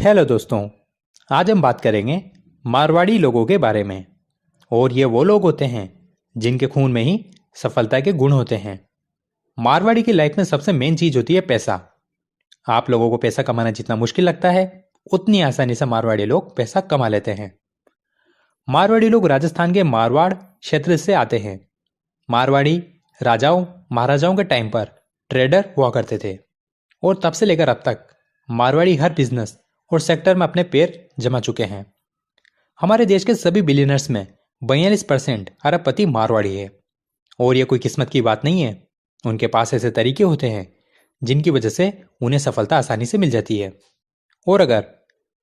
Hello दोस्तों। आज हम बात करेंगे मारवाड़ी लोगों के बारे में। और ये वो लोग होते हैं जिनके खून में ही सफलता के गुण होते हैं। मारवाड़ी की लाइफ में सबसे मेन चीज होती है पैसा। आप लोगों को पैसा कमाना जितना मुश्किल लगता है, उतनी आसानी से मारवाड़ी लोग पैसा कमा लेते हैं। मारवाड़ी लोग राजस्थान के मारवाड़ क्षेत्र से आते हैं। मारवाड़ी राजाओं महाराजाओं के टाइम पर ट्रेडर हुआ करते थे और तब से लेकर अब तक मारवाड़ी हर बिजनेस और सेक्टर में अपने पैर जमा चुके हैं। हमारे देश के सभी बिलियनर्स में 42% अरबपति मारवाड़ी है। और ये कोई किस्मत की बात नहीं है, उनके पास ऐसे तरीके होते हैं जिनकी वजह से उन्हें सफलता आसानी से मिल जाती है। और अगर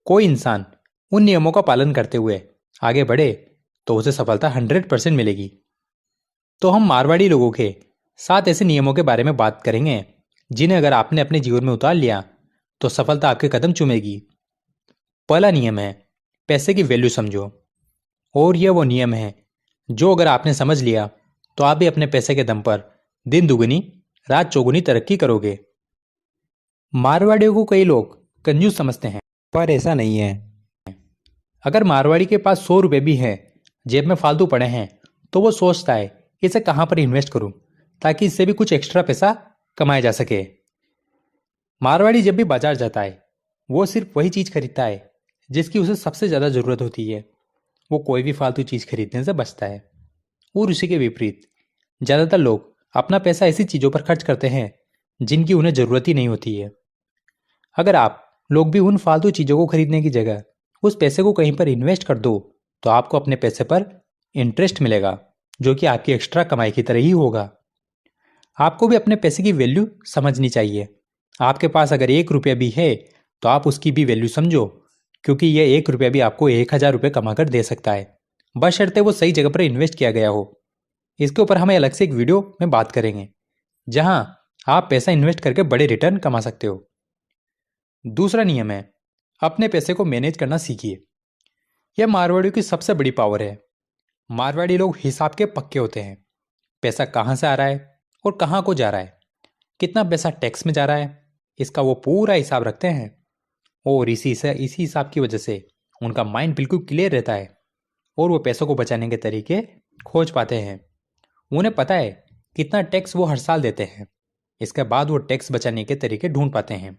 कोई इंसान उन नियमों का पालन करते हुए आगे बढ़े तो उसे सफलता 100% मिलेगी। तो हम मारवाड़ी लोगों के 7 ऐसे नियमों के बारे में बात करेंगे जिन्हें अगर आपने अपने जीवन में उतार लिया तो सफलता आपके कदम चूमेगी। पहला नियम है पैसे की वैल्यू समझो। और यह वो नियम है जो अगर आपने समझ लिया तो आप भी अपने पैसे के दम पर दिन दुगनी रात चौगुनी तरक्की करोगे। मारवाड़ियों को कई लोग कंजूस समझते हैं, पर ऐसा नहीं है। अगर मारवाड़ी के पास 100 रुपये भी है, जेब में फालतू पड़े हैं, तो वो सोचता है इसे कहाँ पर इन्वेस्ट करूं ताकि इससे भी कुछ एक्स्ट्रा पैसा कमाया जा सके। मारवाड़ी जब भी बाजार जाता है वो सिर्फ वही चीज खरीदता है जिसकी उसे सबसे ज्यादा जरूरत होती है। वो कोई भी फालतू चीज खरीदने से बचता है। और उसी के विपरीत ज्यादातर लोग अपना पैसा ऐसी चीजों पर खर्च करते हैं जिनकी उन्हें जरूरत ही नहीं होती है। अगर आप लोग भी उन फालतू चीजों को खरीदने की जगह उस पैसे को कहीं पर इन्वेस्ट कर दो तो आपको अपने पैसे पर इंटरेस्ट मिलेगा, जो कि आपकी एक्स्ट्रा कमाई की तरह ही होगा। आपको भी अपने पैसे की वैल्यू समझनी चाहिए। आपके पास अगर 1 रुपया भी है तो आप उसकी भी वैल्यू समझो, क्योंकि यह 1 रुपया भी आपको 1000 रुपये कमा कर दे सकता है, बशर्ते वो सही जगह पर इन्वेस्ट किया गया हो। इसके ऊपर हम अलग से एक वीडियो में बात करेंगे जहां आप पैसा इन्वेस्ट करके बड़े रिटर्न कमा सकते हो। दूसरा नियम है अपने पैसे को मैनेज करना सीखिए। यह मारवाड़ियों की सबसे बड़ी पावर है। मारवाड़ी लोग हिसाब के पक्के होते हैं। पैसा कहाँ से आ रहा है और कहाँ को जा रहा है, कितना पैसा टैक्स में जा रहा है, इसका वो पूरा हिसाब रखते हैं। और इसी हिसाब की वजह से उनका माइंड बिल्कुल क्लियर रहता है और वो पैसों को बचाने के तरीके खोज पाते हैं। उन्हें पता है कितना टैक्स वो हर साल देते हैं, इसके बाद वो टैक्स बचाने के तरीके ढूंढ पाते हैं।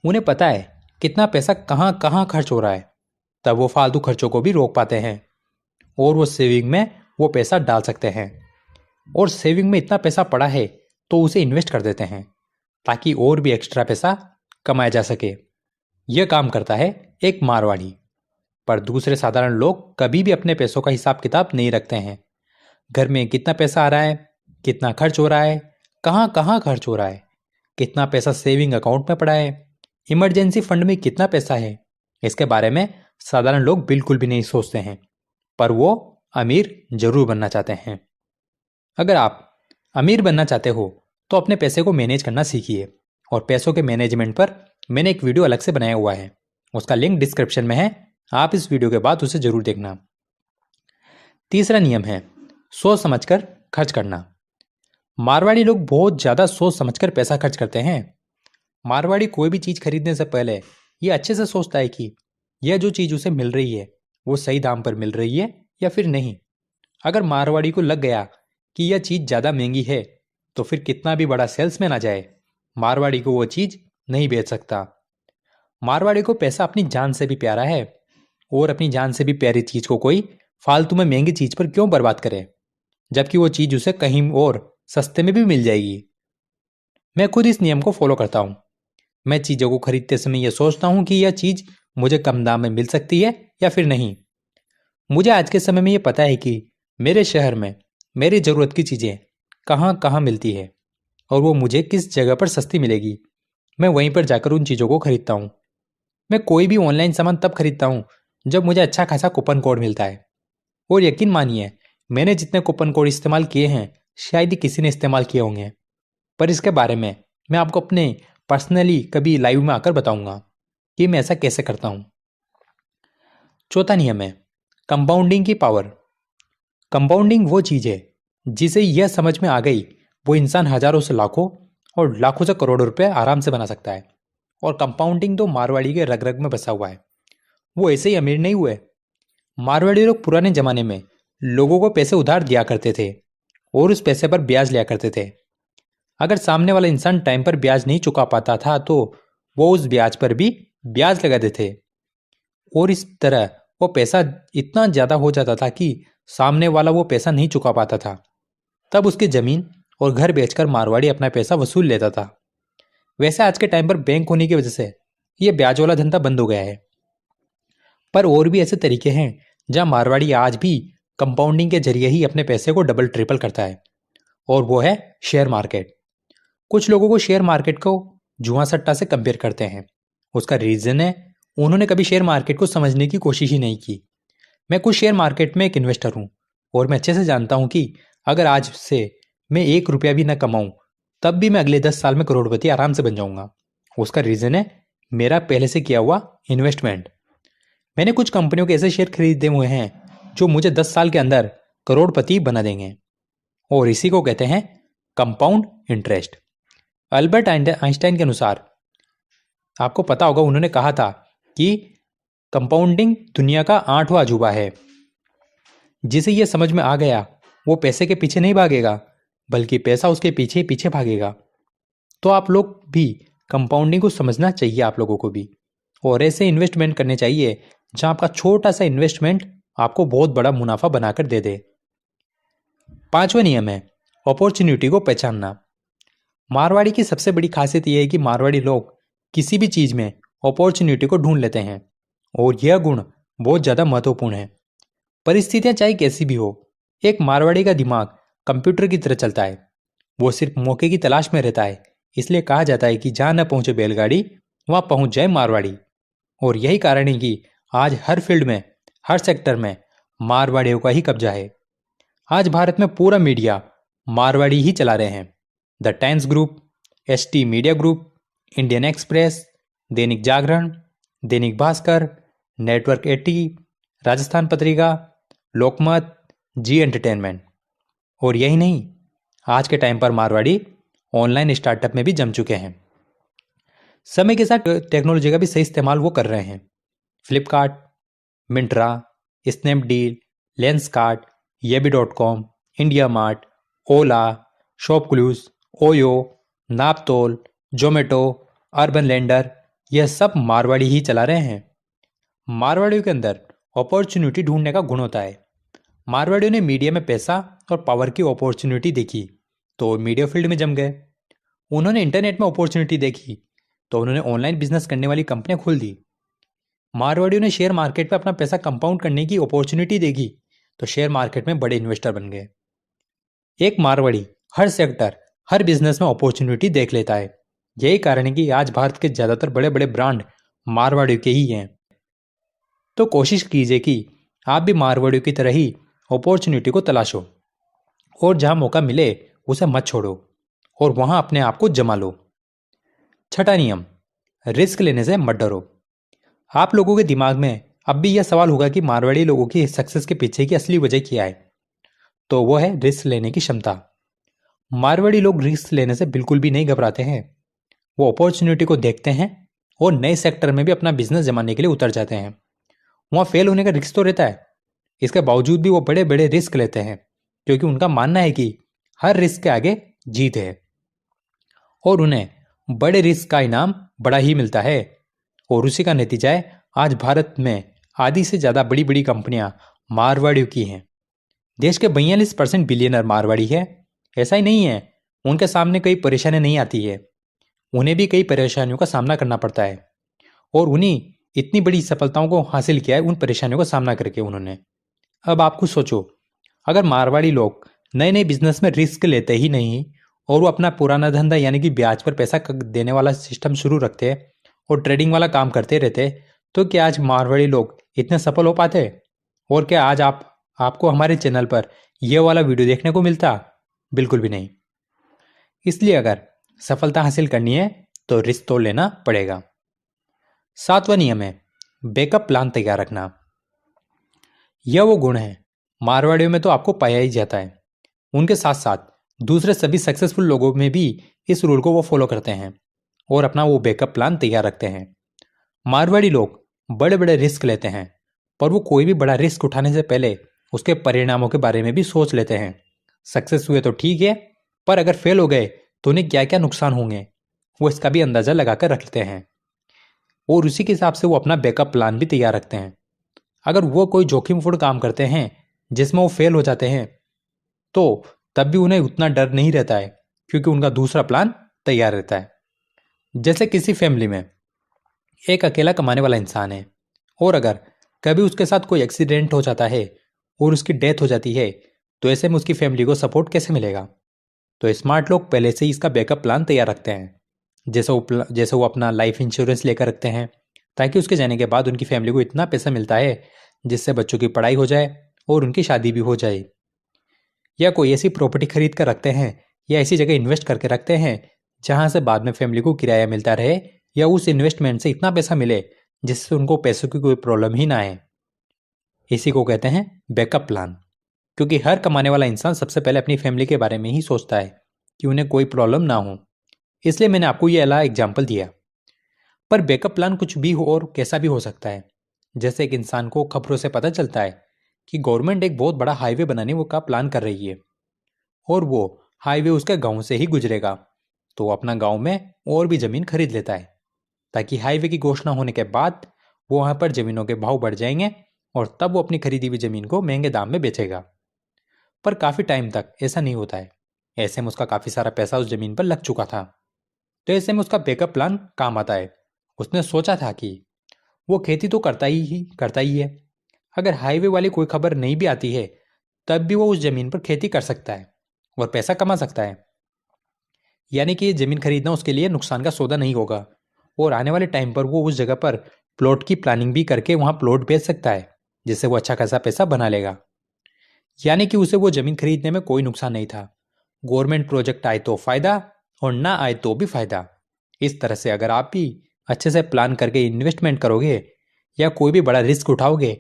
उन्हें पता है कितना पैसा कहाँ कहाँ खर्च हो रहा है, तब वो फालतू खर्चों को भी रोक पाते हैं और वो सेविंग में वो पैसा डाल सकते हैं। और सेविंग में इतना पैसा पड़ा है तो उसे इन्वेस्ट कर देते हैं ताकि और भी एक्स्ट्रा पैसा कमाया जा सके। यह काम करता है एक मारवाड़ी। पर दूसरे साधारण लोग कभी भी अपने पैसों का हिसाब किताब नहीं रखते हैं। घर में कितना पैसा आ रहा है, कितना खर्च हो रहा है, कहाँ कहाँ खर्च हो रहा है, कितना पैसा सेविंग अकाउंट में पड़ा है, इमरजेंसी फंड में कितना पैसा है, इसके बारे में साधारण लोग बिल्कुल भी नहीं सोचते हैं। पर वो अमीर जरूर बनना चाहते हैं। अगर आप अमीर बनना चाहते हो तो अपने पैसे को मैनेज करना सीखिए। और पैसों के मैनेजमेंट पर मैंने एक वीडियो अलग से बनाया हुआ है, उसका लिंक डिस्क्रिप्शन में है, आप इस वीडियो के बाद उसे जरूर देखना। तीसरा नियम है सोच समझकर खर्च करना। मारवाड़ी लोग बहुत ज्यादा सोच समझकर पैसा खर्च करते हैं। मारवाड़ी कोई भी चीज खरीदने से पहले यह अच्छे से सोचता है कि यह जो चीज उसे मिल रही है वो सही दाम पर मिल रही है या फिर नहीं। अगर मारवाड़ी को लग गया कि यह चीज ज्यादा महंगी है तो फिर कितना भी बड़ा सेल्समैन आ जाए, मारवाड़ी को वो चीज नहीं बेच सकता। मारवाड़ी को पैसा अपनी जान से भी प्यारा है और अपनी जान से भी प्यारी चीज को कोई फालतू में महंगी चीज पर क्यों बर्बाद करे, जबकि वो चीज उसे कहीं और सस्ते में भी मिल जाएगी। मैं खुद इस नियम को फॉलो करता हूं। मैं चीजों को खरीदते समय यह सोचता हूं कि यह चीज मुझे कम दाम में मिल सकती है या फिर नहीं। मुझे आज के समय में यह पता है कि मेरे शहर में मेरी जरूरत की चीजें कहाँ कहाँ मिलती है और वो मुझे किस जगह पर सस्ती मिलेगी। मैं वहीं पर जाकर उन चीज़ों को खरीदता हूँ। मैं कोई भी ऑनलाइन सामान तब खरीदता हूँ जब मुझे अच्छा खासा कूपन कोड मिलता है। और यकीन मानिए मैंने जितने कूपन कोड इस्तेमाल किए हैं शायद ही किसी ने इस्तेमाल किए होंगे। पर इसके बारे में मैं आपको अपने पर्सनली कभी लाइव में आकर बताऊंगा कि मैं ऐसा कैसे करता हूँ। चौथा नियम है कंपाउंडिंग की पावर। कंपाउंडिंग वो चीज़ है जिसे यह समझ में आ गई वो इंसान हजारों से लाखों और लाखों से करोड़ों रुपए आराम से बना सकता है। और कंपाउंडिंग तो मारवाड़ी के रग रग में बसा हुआ है। वो ऐसे ही अमीर नहीं हुए। मारवाड़ी लोग पुराने जमाने में लोगों को पैसे उधार दिया करते थे और उस पैसे पर ब्याज लिया करते थे। अगर सामने वाला इंसान टाइम पर ब्याज नहीं चुका पाता था तो वो उस ब्याज पर भी ब्याज लगाते थे और इस तरह वो पैसा इतना ज़्यादा हो जाता था कि सामने वाला वो पैसा नहीं चुका पाता था। तब उसकी ज़मीन और घर बेचकर मारवाड़ी अपना पैसा वसूल लेता था। वैसे आज के टाइम पर बैंक होने की वजह से ये ब्याज वाला धंधा बंद हो गया है, पर और भी ऐसे तरीके हैं जहां मारवाड़ी आज भी कंपाउंडिंग के जरिए ही अपने पैसे को डबल ट्रिपल करता है, और वो है शेयर मार्केट। कुछ लोगों को शेयर मार्केट को जुआ सट्टा से कंपेयर करते हैं। उसका रीजन है उन्होंने कभी शेयर मार्केट को समझने की कोशिश ही नहीं की। मैं कुछ शेयर मार्केट में एक इन्वेस्टर हूं और मैं अच्छे से जानता हूं कि अगर आज से मैं 1 रुपया भी न कमाऊं तब भी मैं अगले 10 साल में करोड़पति आराम से बन जाऊंगा। उसका रीजन है मेरा पहले से किया हुआ इन्वेस्टमेंट। मैंने कुछ कंपनियों के ऐसे शेयर खरीदे हुए हैं जो मुझे 10 साल के अंदर करोड़पति बना देंगे, और इसी को कहते हैं कंपाउंड इंटरेस्ट। अल्बर्ट आइंस्टाइन के अनुसार, आपको पता होगा, उन्होंने कहा था कि कंपाउंडिंग दुनिया का 8वां अजूबा है। जिसे यह समझ में आ गया वो पैसे के पीछे नहीं भागेगा बल्कि पैसा उसके पीछे पीछे भागेगा। तो आप लोग भी कंपाउंडिंग को समझना चाहिए आप लोगों को भी, और ऐसे इन्वेस्टमेंट करने चाहिए जहां आपका छोटा सा इन्वेस्टमेंट आपको बहुत बड़ा मुनाफा बनाकर दे दे। 5वां नियम है अपॉर्चुनिटी को पहचानना। मारवाड़ी की सबसे बड़ी खासियत यह है कि मारवाड़ी लोग किसी भी चीज में अपॉर्चुनिटी को ढूंढ लेते हैं, और यह गुण बहुत ज्यादा महत्वपूर्ण है। परिस्थितियां चाहे कैसी भी हो, एक मारवाड़ी का दिमाग कंप्यूटर की तरह चलता है। वो सिर्फ मौके की तलाश में रहता है। इसलिए कहा जाता है कि जहां न पहुंचे बैलगाड़ी वहां पहुंच जाए मारवाड़ी। और यही कारण है कि आज हर फील्ड में, हर सेक्टर में मारवाड़ियों का ही कब्जा है। आज भारत में पूरा मीडिया मारवाड़ी ही चला रहे हैं। The times group, ST media group, Indian express, Dainik Jagran, Dainik Bhaskar, network 80, Rajasthan Patrika, Lokmat, ji entertainment. और यही नहीं, आज के टाइम पर मारवाड़ी ऑनलाइन स्टार्टअप में भी जम चुके हैं। समय के साथ टेक्नोलॉजी का भी सही इस्तेमाल वो कर रहे हैं। फ्लिपकार्ट, मिंत्रा, स्नैपडील, लेंसकार्ट, येबी.com, India Mart, Ola, ShopClues, OYO, Naaptol, Zomato, Urban Ladder, यह सब मारवाड़ी ही चला रहे हैं। मारवाड़ियों के अंदर अपॉर्चुनिटी ढूंढने का गुण होता है। मारवाड़ियों ने मीडिया में पैसा और पावर की अपॉर्चुनिटी देखी तो मीडिया फील्ड में जम गए। उन्होंने इंटरनेट में अपॉर्चुनिटी देखी तो उन्होंने ऑनलाइन बिजनेस करने वाली कंपनियां खोल दी। मारवाड़ियों ने शेयर मार्केट में अपना पैसा कंपाउंड करने की अपॉर्चुनिटी देखी तो शेयर मार्केट में बड़े इन्वेस्टर बन गए। एक मारवाड़ी हर सेक्टर, हर बिजनेस में अपॉर्चुनिटी देख लेता है। यही कारण है कि आज भारत के ज्यादातर बड़े बड़े ब्रांड मारवाड़ियों के ही हैं। तो कोशिश कीजिए कि आप भी मारवाड़ियों की तरह ही अपॉर्चुनिटी को तलाशो, और जहां मौका मिले उसे मत छोड़ो और वहां अपने आप को जमा लो। 6वां नियम, रिस्क लेने से मत डरो। आप लोगों के दिमाग में अब भी यह सवाल होगा कि मारवाड़ी लोगों की सक्सेस के पीछे की असली वजह क्या है, तो वो है रिस्क लेने की क्षमता। मारवाड़ी लोग रिस्क लेने से बिल्कुल भी नहीं घबराते हैं। वो अपॉर्चुनिटी को देखते हैं और नए सेक्टर में भी अपना बिजनेस जमाने के लिए उतर जाते हैं। वहां फेल होने का रिस्क तो रहता है, इसके बावजूद भी वो बड़े बड़े रिस्क लेते हैं, क्योंकि उनका मानना है कि हर रिस्क के आगे जीत है और उन्हें बड़े रिस्क का इनाम बड़ा ही मिलता है। और उसी का नतीजा है आज भारत में आधी से ज्यादा बड़ी बड़ी कंपनियां मारवाड़ियों की हैं। देश के 42% बिलियनर मारवाड़ी है। ऐसा ही नहीं है, उनके सामने कई परेशानी नहीं आती है, उन्हें भी कई परेशानियों का सामना करना पड़ता है, और उन्हीं इतनी बड़ी सफलताओं को हासिल किया है उन परेशानियों का सामना करके उन्होंने। अब आप खुद सोचो, अगर मारवाड़ी लोग नए नए बिजनेस में रिस्क लेते ही नहीं और वो अपना पुराना धंधा यानी कि ब्याज पर पैसा देने वाला सिस्टम शुरू रखते और ट्रेडिंग वाला काम करते रहते, तो क्या आज मारवाड़ी लोग इतने सफल हो पाते? और क्या आज आपको हमारे चैनल पर यह वाला वीडियो देखने को मिलता? बिल्कुल भी नहीं। इसलिए अगर सफलता हासिल करनी है तो रिस्क तो लेना पड़ेगा। 7वां नियम है बैकअप प्लान तैयार रखना। यह वो गुण है मारवाड़ियों में तो आपको पाया ही जाता है। उनके साथ साथ दूसरे सभी सक्सेसफुल लोगों में भी इस रूल को वो फॉलो करते हैं। और अपना वो बैकअप प्लान तैयार रखते हैं। मारवाड़ी लोग बड़े बड़े रिस्क लेते हैं, पर वो कोई भी बड़ा रिस्क उठाने से पहले उसके परिणामों के बारे में भी सोच लेते हैं। सक्सेस हुए तो ठीक है, पर अगर फेल हो गए तो उन्हें क्या क्या नुकसान होंगे वो इसका भी अंदाजा लगाकर रखते हैं, और उसी के हिसाब से वो अपना बैकअप प्लान भी तैयार रखते हैं। अगर वो कोई जोखिमपूर्ण काम करते हैं जिसमें वो फेल हो जाते हैं, तो तब भी उन्हें उतना डर नहीं रहता है, क्योंकि उनका दूसरा प्लान तैयार रहता है। जैसे किसी फैमिली में एक अकेला कमाने वाला इंसान है, और अगर कभी उसके साथ कोई एक्सीडेंट हो जाता है और उसकी डेथ हो जाती है, तो ऐसे में उसकी फैमिली को सपोर्ट कैसे मिलेगा? तो स्मार्ट लोग पहले से ही इसका बैकअप प्लान तैयार रखते हैं। जैसे वो अपना लाइफ इंश्योरेंस लेकर रखते हैं, ताकि उसके जाने के बाद उनकी फैमिली को इतना पैसा मिलता है जिससे बच्चों की पढ़ाई हो जाए और उनकी शादी भी हो जाए। या कोई ऐसी प्रॉपर्टी खरीद कर रखते हैं, या ऐसी जगह इन्वेस्ट करके रखते हैं जहां से बाद में फैमिली को किराया मिलता रहे, या उस इन्वेस्टमेंट से इतना पैसा मिले जिससे उनको पैसों की कोई प्रॉब्लम ही ना आए। इसी को कहते हैं बैकअप प्लान। क्योंकि हर कमाने वाला इंसान सबसे पहले अपनी फैमिली के बारे में ही सोचता है कि उन्हें कोई प्रॉब्लम ना हो। इसलिए मैंने आपको ये वाला एग्जाम्पल दिया। पर बैकअप प्लान कुछ भी हो और कैसा भी हो सकता है। जैसे एक इंसान को खबरों से पता चलता है कि गवर्नमेंट एक बहुत बड़ा हाईवे बनाने का प्लान कर रही है, और वो हाईवे उसके गांव से ही गुजरेगा, तो वो अपना गांव में और भी जमीन खरीद लेता है, ताकि हाईवे की घोषणा होने के बाद वो वहां पर जमीनों के भाव बढ़ जाएंगे, और तब वो अपनी खरीदी हुई जमीन को महंगे दाम में बेचेगा। पर काफी टाइम तक ऐसा नहीं होता है। ऐसे में उसका काफी सारा पैसा उस जमीन पर लग चुका था। तो ऐसे में उसका बैकअप प्लान काम आता है। उसने सोचा था कि वो खेती तो करता ही है। अगर हाईवे वाली कोई खबर नहीं भी आती है, तब भी वो उस जमीन पर खेती कर सकता है और पैसा कमा सकता है। यानी कि ये जमीन खरीदना उसके लिए नुकसान का सौदा नहीं होगा, और आने वाले टाइम पर वो उस जगह पर प्लॉट की प्लानिंग भी करके वहां प्लॉट बेच सकता है, जिससे वो अच्छा खासा पैसा बना लेगा। यानी कि उसे वो जमीन खरीदने में कोई नुकसान नहीं था। गवर्नमेंट प्रोजेक्ट आए तो फायदा, और ना आए तो भी फायदा। इस तरह से अगर आप भी अच्छे से प्लान करके इन्वेस्टमेंट करोगे या कोई भी बड़ा रिस्क उठाओगे,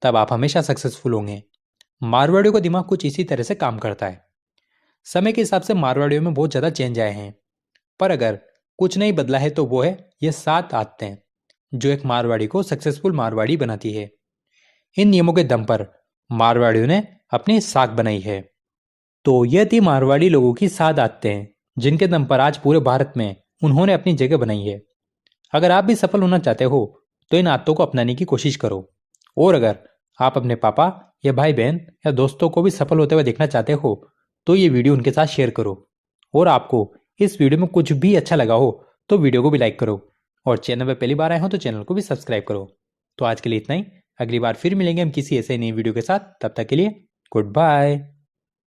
तब आप हमेशा सक्सेसफुल होंगे। मारवाड़ियों का दिमाग कुछ इसी तरह से काम करता है। समय के हिसाब से मारवाड़ियों में बहुत ज़्यादा चेंज आए हैं, पर अगर कुछ नहीं बदला है तो वो है ये 7 आदतें, जो एक मारवाड़ी को सक्सेसफुल मारवाड़ी बनाती है। इन नियमों के दम पर मारवाड़ियों ने अपनी साख बनाई है। तो यह थी मारवाड़ी लोगों की 7 आदतें, जिनके दम पर आज पूरे भारत में उन्होंने अपनी जगह बनाई है। अगर आप भी सफल होना चाहते हो तो इन आदतों को अपनाने की कोशिश करो। और अगर आप अपने पापा या भाई बहन या दोस्तों को भी सफल होते हुए देखना चाहते हो, तो ये वीडियो उनके साथ शेयर करो। और आपको इस वीडियो में कुछ भी अच्छा लगा हो तो वीडियो को भी लाइक करो, और चैनल पर पहली बार आए हो तो चैनल को भी सब्सक्राइब करो। तो आज के लिए इतना ही। अगली बार फिर मिलेंगे हम किसी ऐसे नई वीडियो के साथ। तब तक के लिए गुड बाय।